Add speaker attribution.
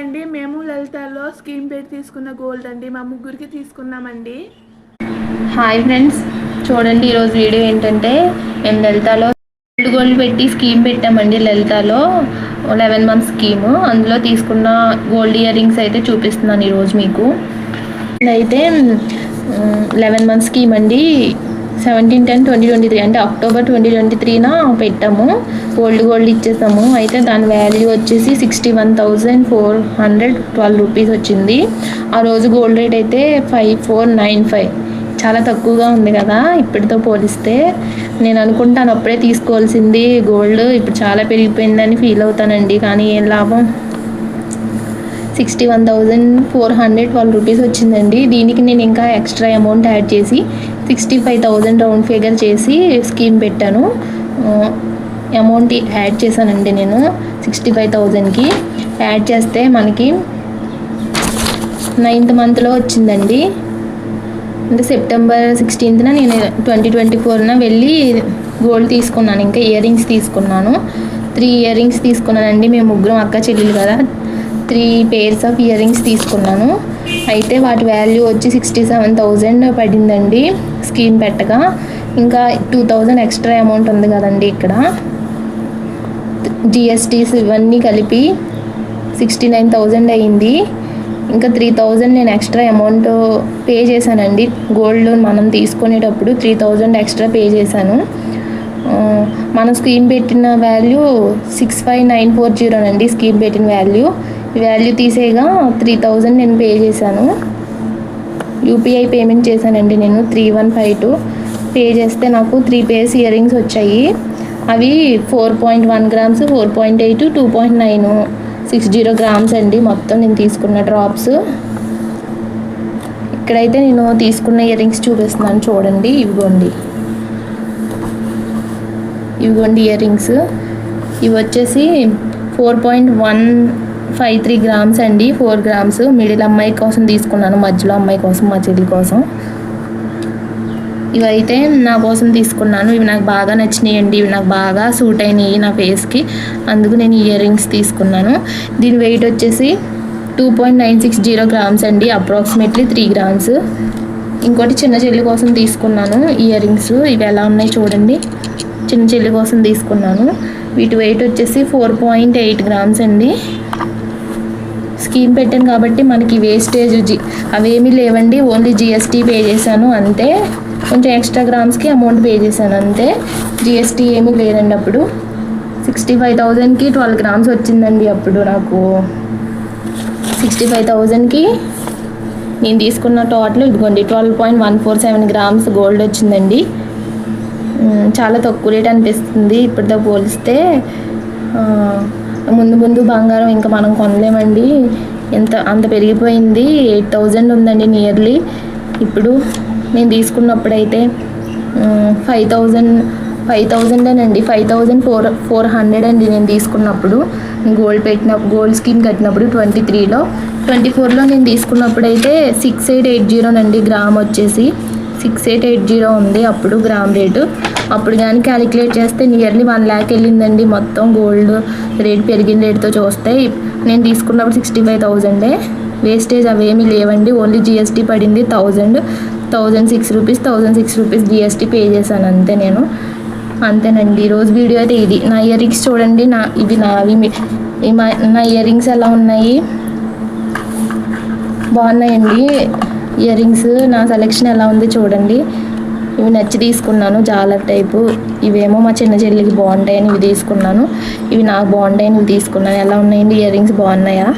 Speaker 1: అండి, మేము లలితాలో స్కీమ్ పెట్టి తీసుకున్న గోల్డ్ అండి, మా ముగ్గురికి తీసుకున్నామండి.
Speaker 2: హాయ్ ఫ్రెండ్స్, చూడండి ఈరోజు వీడియో ఏంటంటే మేము లలితాలో గోల్డ్ పెట్టి స్కీమ్ పెట్టామండి. లలితాలో 11 months స్కీము, అందులో తీసుకున్న గోల్డ్ ఇయర్ రింగ్స్ అయితే చూపిస్తున్నాను ఈరోజు మీకు. అయితే 11 months స్కీమ్ అండి, 17/10/2023 అంటే అక్టోబర్ 2023న పెట్టాము. గోల్డ్ ఇచ్చేసాము. అయితే దాని వాల్యూ వచ్చేసి 61,412 రూపీస్ వచ్చింది. ఆ రోజు గోల్డ్ రేట్ అయితే 5495, చాలా తక్కువగా ఉంది కదా ఇప్పటితో పోలిస్తే. నేను అనుకుంటాను అప్పుడే తీసుకోవాల్సింది గోల్డ్, ఇప్పుడు చాలా పెరిగిపోయిందని ఫీల్ అవుతానండి. కానీ ఏం లాభం, 61,412 రూపీస్ వచ్చిందండి. దీనికి నేను ఇంకా ఎక్స్ట్రా అమౌంట్ యాడ్ చేసి 65,000 రౌండ్ ఫిగర్ చేసి స్కీమ్ పెట్టాను. అమౌంట్ యాడ్ చేశానండి నేను 65,000కి. యాడ్ చేస్తే మనకి 9th monthలో వచ్చిందండి. అంటే సెప్టెంబర్ 16న నేను 2024న వెళ్ళి గోల్డ్ తీసుకున్నాను. ఇంకా ఇయర్ రింగ్స్ తీసుకున్నాను. 3 ఇయర్ రింగ్స్ తీసుకున్నానండి. మేము ముగ్గురం అక్క చెల్లెలు కదా, 3 pairs ఆఫ్ ఇయర్ రింగ్స్ తీసుకున్నాను. అయితే వాటి వాల్యూ వచ్చి 67,000 పడిందండి స్కీమ్ పెట్టగా. ఇంకా 2,000 ఎక్స్ట్రా అమౌంట్ ఉంది కదండి ఇక్కడ, జిఎస్టీస్ ఇవన్నీ కలిపి 69,000 అయ్యింది. ఇంకా 3,000 నేను ఎక్స్ట్రా అమౌంట్ పే చేశానండి. గోల్డ్ మనం తీసుకునేటప్పుడు 3,000 ఎక్స్ట్రా పే చేశాను. మనం స్కీమ్ పెట్టిన వాల్యూ 65,940 అండి. స్కీమ్ పెట్టిన వాల్యూ తీసేగా 3,000 నేను పే చేశాను. యూపీఐ పేమెంట్ చేశానండి నేను 3152 పే చేస్తే నాకు 3 pairs ఇయర్ రింగ్స్ వచ్చాయి. అవి 4.1 grams, 4.8, 2.960 grams అండి మొత్తం నేను తీసుకున్న డ్రాప్స్. ఇక్కడైతే నేను తీసుకున్న ఇయర్ రింగ్స్ చూపిస్తున్నాను చూడండి. ఇవిగోండి ఇయర్ రింగ్స్. ఇవి వచ్చేసి 4.153 grams అండి, 4 grams. మిడిల్ అమ్మాయి కోసం తీసుకున్నాను, మధ్యలో అమ్మాయి కోసం, మా చెల్లి కోసం. ఇవైతే నా కోసం తీసుకున్నాను. ఇవి నాకు బాగా నచ్చినాయి అండి, ఇవి నాకు బాగా సూట్ అయినాయి నా ఫేస్కి, అందుకు నేను ఇయర్ రింగ్స్ తీసుకున్నాను. దీని వెయిట్ వచ్చేసి 2.960 grams అండి, అప్రాక్సిమేట్లీ 3 grams. ఇంకోటి చిన్న చెల్లి కోసం తీసుకున్నాను ఇయర్ రింగ్స్. ఇవి ఎలా ఉన్నాయి చూడండి, చిన్న చెల్లి కోసం తీసుకున్నాను. వీటి వెయిట్ వచ్చేసి 4.8 grams అండి. స్కీమ్ పెట్టాను కాబట్టి మనకి వేస్టేజ్ అవేమీ లేవండి, ఓన్లీ జిఎస్టీ పే చేశాను అంతే. కొంచెం ఎక్స్ట్రా గ్రామ్స్కి అమౌంట్ పే చేశాను అంతే, జిఎస్టీ ఏమీ లేదండి. అప్పుడు 65,000కి 12 grams వచ్చిందండి. అప్పుడు నాకు 65,000కి నేను తీసుకున్న టోటల్ ఇదిగోండి 12.147 grams గోల్డ్ వచ్చిందండి. చాలా తక్కువ రేట్ అనిపిస్తుంది ఇప్పటితో పోలిస్తే. ముందు బంగారం ఇంకా మనం కొనలేమండి, అంత పెరిగిపోయింది. 8,000 ఉందండి నియర్లీ. ఇప్పుడు నేను తీసుకున్నప్పుడైతే 5,000 అండి, 5,400 అండి నేను తీసుకున్నప్పుడు. గోల్డ్ స్కీమ్ కట్టినప్పుడు 23లో. 24లో నేను తీసుకున్నప్పుడైతే 6880 అండి గ్రామ్ వచ్చేసి 6880 ఉంది అప్పుడు గ్రామ్ రేటు. అప్పుడు కానీ క్యాలిక్యులేట్ చేస్తే నియర్లీ 1 lakh వెళ్ళిందండి మొత్తం గోల్డ్ రేట్ పెరిగిన రేటుతో చూస్తే. నేను తీసుకున్నప్పుడు 65,000. వేస్టేజ్ అవేమీ లేవండి, ఓన్లీ జిఎస్టీ పడింది 1,006 రూపీస్ జిఎస్టీ పే చేశాను అంతే నేను. అంతేనండి ఈరోజు వీడియో అయితే ఇది. నా ఇయర్ రింగ్స్ చూడండి, ఇవి నావి. నా ఇయర్ రింగ్స్ ఎలా ఉన్నాయి, బాగున్నాయండి ఇయర్ రింగ్స్. నా సెలెక్షన్ ఎలా ఉంది చూడండి. ఇవి నచ్చి తీసుకున్నాను, జాలర్ టైపు. ఇవేమో మా చిన్న చెల్లికి బాగుంటాయని ఇవి తీసుకున్నాను, ఇవి నాకు బాగుంటాయని ఇవి తీసుకున్నాను. ఎలా ఉన్నాయండి ఇయర్ రింగ్స్, బాగున్నాయా?